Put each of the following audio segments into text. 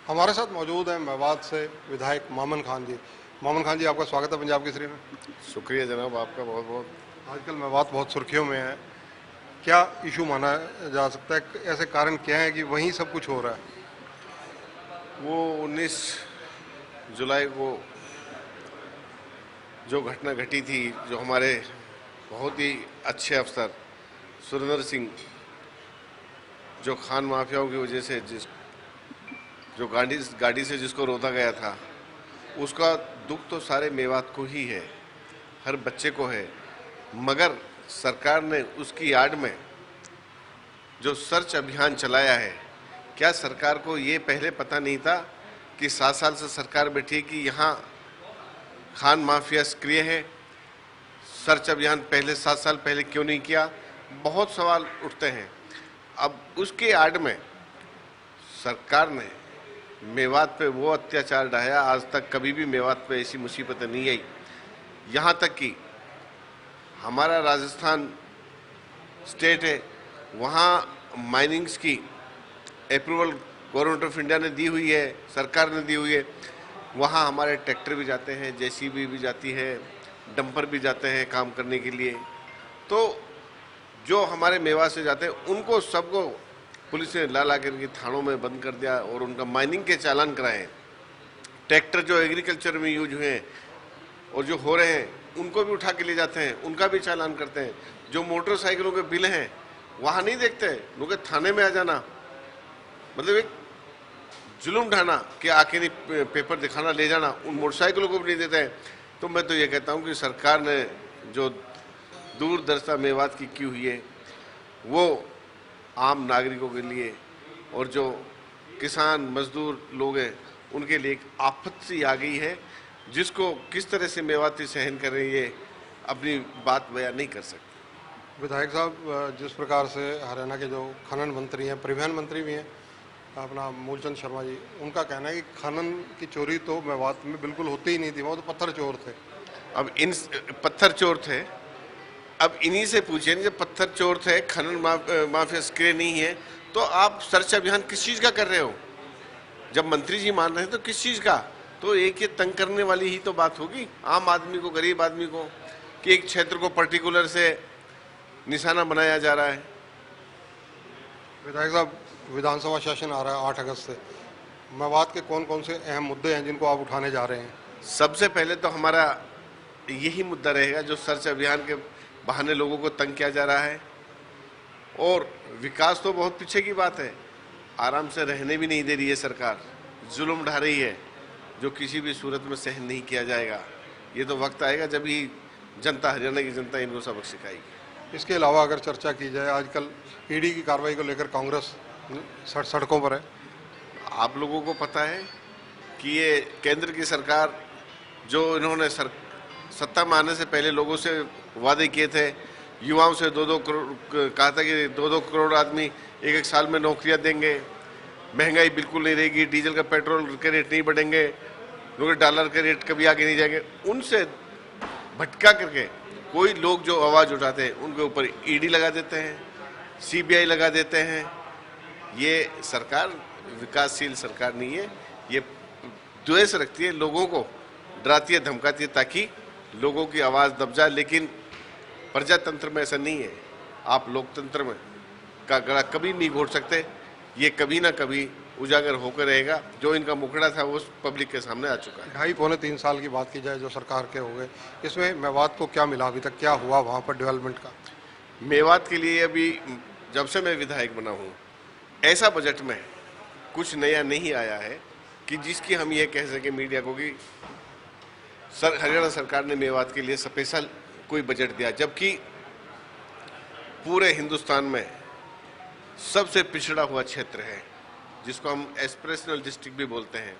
हमारे साथ मौजूद हैं मेवात से विधायक मोमिन खान जी। मोमिन खान जी, आपका स्वागत है पंजाब केसरी में। शुक्रिया जनाब, आपका बहुत बहुत। आजकल मेवात बहुत सुर्खियों में है, क्या इशू माना जा सकता है? ऐसे कारण क्या है कि वहीं सब कुछ हो रहा है? वो 19 जुलाई को जो घटना घटी थी, जो हमारे बहुत ही अच्छे अफसर सुरेंद्र सिंह, जो खान माफियाओं की वजह से जो गाड़ी से जिसको रोका गया था, उसका दुख तो सारे मेवात को ही है, हर बच्चे को है। मगर सरकार ने उसकी आड़ में जो सर्च अभियान चलाया है, क्या सरकार को ये पहले पता नहीं था कि 7 साल से सरकार बैठी है कि यहाँ खान माफिया सक्रिय है? सर्च अभियान पहले 7 साल पहले क्यों नहीं किया? बहुत सवाल उठते हैं। अब उसके आड़ में सरकार ने मेवात पे वो अत्याचार ढाया, आज तक कभी भी मेवात पे ऐसी मुसीबतें नहीं आई। यहाँ तक कि हमारा राजस्थान स्टेट है, वहाँ माइनिंग्स की अप्रूवल गवर्नमेंट ऑफ इंडिया ने दी हुई है, सरकार ने दी हुई है। वहाँ हमारे ट्रैक्टर भी जाते हैं, जेसीबी भी जाती है, डंपर भी जाते हैं काम करने के लिए। तो जो हमारे मेवा से जाते हैं उनको सबको पुलिस ने ला ला कर थानों में बंद कर दिया और उनका माइनिंग के चालान कराए। ट्रैक्टर जो एग्रीकल्चर में यूज हुए और जो हो रहे हैं उनको भी उठा के ले जाते हैं, उनका भी चालान करते हैं। जो मोटरसाइकिलों के बिल हैं वहाँ नहीं देखते, लोग थाने में आ जाना, मतलब एक जुल्म ढाना कि आके नहीं पेपर दिखाना ले जाना, उन मोटरसाइकिलों को भी नहीं देते हैं। तो मैं तो ये कहता हूँ कि सरकार ने जो दूरदर्शिता मेवात की हुई है, वो आम नागरिकों के लिए और जो किसान मजदूर लोग हैं उनके लिए एक आफत सी आ गई है, जिसको किस तरह से मेवाती सहन कर रही है अपनी बात बयान नहीं कर सकते। विधायक साहब, जिस प्रकार से हरियाणा के जो खनन मंत्री हैं, परिवहन मंत्री भी हैं अपना मूलचंद शर्मा जी, उनका कहना है कि खनन की चोरी तो मेवात में बिल्कुल होती ही नहीं थी, वो तो पत्थर चोर थे। अब इन पत्थर चोर थे, अब इन्हीं से पूछिए, जब पत्थर चोर थे, खनन माफिया सक्रिय नहीं है, तो आप सर्च अभियान किस चीज़ का कर रहे हो? जब मंत्री जी मान रहे हैं तो किस चीज़ का? तो एक ये तंग करने वाली ही तो बात होगी आम आदमी को, गरीब आदमी को, कि एक क्षेत्र को पर्टिकुलर से निशाना बनाया जा रहा है। विधायक साहब, विधानसभा सेशन आ रहा है 8 अगस्त से, मेवात के कौन कौन से अहम मुद्दे हैं जिनको आप उठाने जा रहे हैं? सबसे पहले तो हमारा यही मुद्दा रहेगा, जो सर्च अभियान के बहाने लोगों को तंग किया जा रहा है। और विकास तो बहुत पीछे की बात है, आराम से रहने भी नहीं दे रही है सरकार, जुल्म ढा रही है, जो किसी भी सूरत में सहन नहीं किया जाएगा। ये तो वक्त आएगा जब ही जनता, हरियाणा की जनता इनको सबक सिखाएगी। इसके अलावा अगर चर्चा की जाए, आजकल ईडी की कार्रवाई को लेकर कांग्रेस सड़कों पर है। आप लोगों को पता है कि ये केंद्र की सरकार, जो इन्होंने सत्ता में आने से पहले लोगों से वादे किए थे, युवाओं से 2-2 करोड़ कहा था कि 2-2 करोड़ आदमी एक साल में नौकरियां देंगे, महंगाई बिल्कुल नहीं रहेगी, डीजल का पेट्रोल के रेट नहीं बढ़ेंगे, डॉलर के रेट कभी आगे नहीं जाएंगे, उनसे भटका करके कोई लोग जो आवाज़ उठाते हैं उनके ऊपर ईडी लगा देते हैं, सीबीआई लगा देते हैं। ये सरकार विकासशील सरकार नहीं है, ये द्वेष रखती है, लोगों को डराती है, धमकाती है, ताकि लोगों की आवाज़ दब जाए। लेकिन प्रजातंत्र में ऐसा नहीं है, आप लोकतंत्र में का गला कभी नहीं घोट सकते, ये कभी ना कभी उजागर होकर रहेगा। जो इनका मुखड़ा था वो पब्लिक के सामने आ चुका है। 2.5-3 साल की बात की जाए जो सरकार के हो गए, इसमें मेवात को क्या मिला? अभी तक क्या हुआ वहाँ पर डेवलपमेंट का? मेवात के लिए अभी जब से मैं विधायक बना हूँ, ऐसा बजट में कुछ नया नहीं आया है कि जिसकी हम ये कह सकें मीडिया को कि हरियाणा सरकार ने मेवात के लिए स्पेशल कोई बजट दिया, जबकि पूरे हिंदुस्तान में सबसे पिछड़ा हुआ क्षेत्र है, जिसको हम एस्पिरेशनल डिस्ट्रिक्ट भी बोलते हैं।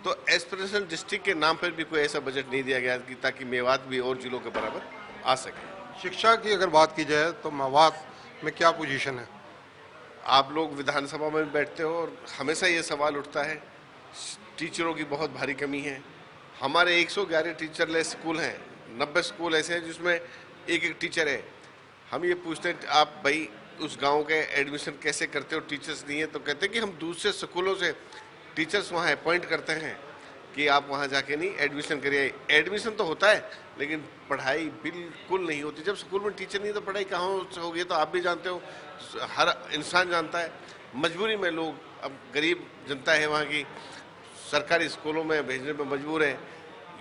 तो एस्पिरेशनल डिस्ट्रिक्ट के नाम पर भी कोई ऐसा बजट नहीं दिया गया कि ताकि मेवात भी और जिलों के बराबर आ सके। शिक्षा की अगर बात की जाए तो मेवात में क्या पोजीशन है? आप लोग विधानसभा में भी बैठते हो और हमेशा ये सवाल उठता है, टीचरों की बहुत भारी कमी है। हमारे 111 टीचरलेस स्कूल हैं, 90 स्कूल ऐसे हैं जिसमें एक एक टीचर है। हम ये पूछते हैं, आप भाई उस गांव के एडमिशन कैसे करते हो, टीचर्स नहीं है? तो कहते हैं कि हम दूसरे स्कूलों से टीचर्स वहाँ अपॉइंट करते हैं कि आप वहाँ जाके नहीं एडमिशन करिए। एडमिशन तो होता है लेकिन पढ़ाई बिल्कुल नहीं होती। जब स्कूल में टीचर नहीं तो पढ़ाई कहाँ होगी, तो आप भी जानते हो, हर इंसान जानता है। मजबूरी में लोग, अब गरीब जनता है वहाँ की, सरकारी स्कूलों में भेजने में मजबूर है।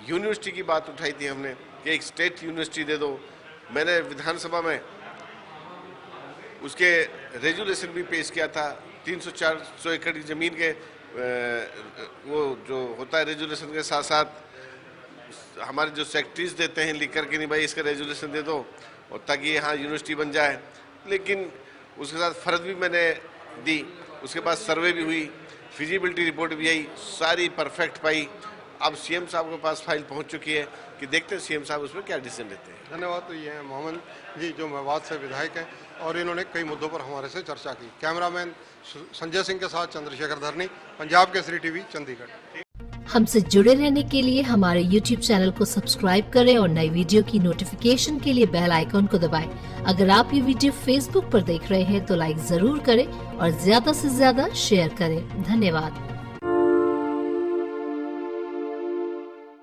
यूनिवर्सिटी की बात उठाई थी हमने कि एक स्टेट यूनिवर्सिटी दे दो। मैंने विधानसभा में उसके रेजुलेशन भी पेश किया था। 300-400 एकड़ की ज़मीन के वो जो होता है रेजुलेशन के साथ साथ हमारे जो सेक्रेटरीज देते हैं लिख कर के, नहीं भाई इसका रेजुलेशन दे दो और ताकि यहाँ यूनिवर्सिटी बन जाए। लेकिन उसके साथ फ़र्ज भी मैंने दी, उसके बाद सर्वे भी हुई, फिजिबिलिटी रिपोर्ट भी आई, सारी परफेक्ट पाई। अब सीएम साहब के पास फाइल पहुंच चुकी है कि देखते हैं सीएम साहब उसमें क्या डिसीजन लेते हैं। धन्यवाद। तो ये हैं मोहम्मद जी जो मेवात से विधायक हैं और इन्होंने कई मुद्दों पर हमारे से चर्चा की। कैमरामैन संजय सिंह के साथ चंद्रशेखर धरनी, पंजाब केसरी टीवी, चंडीगढ़। हमसे जुड़े रहने के लिए हमारे YouTube चैनल को सब्सक्राइब करें और नई वीडियो की नोटिफिकेशन के लिए बेल आइकॉन को दबाएं। अगर आप ये वीडियो Facebook पर देख रहे हैं तो लाइक जरूर करें और ज्यादा से ज्यादा शेयर करें। धन्यवाद।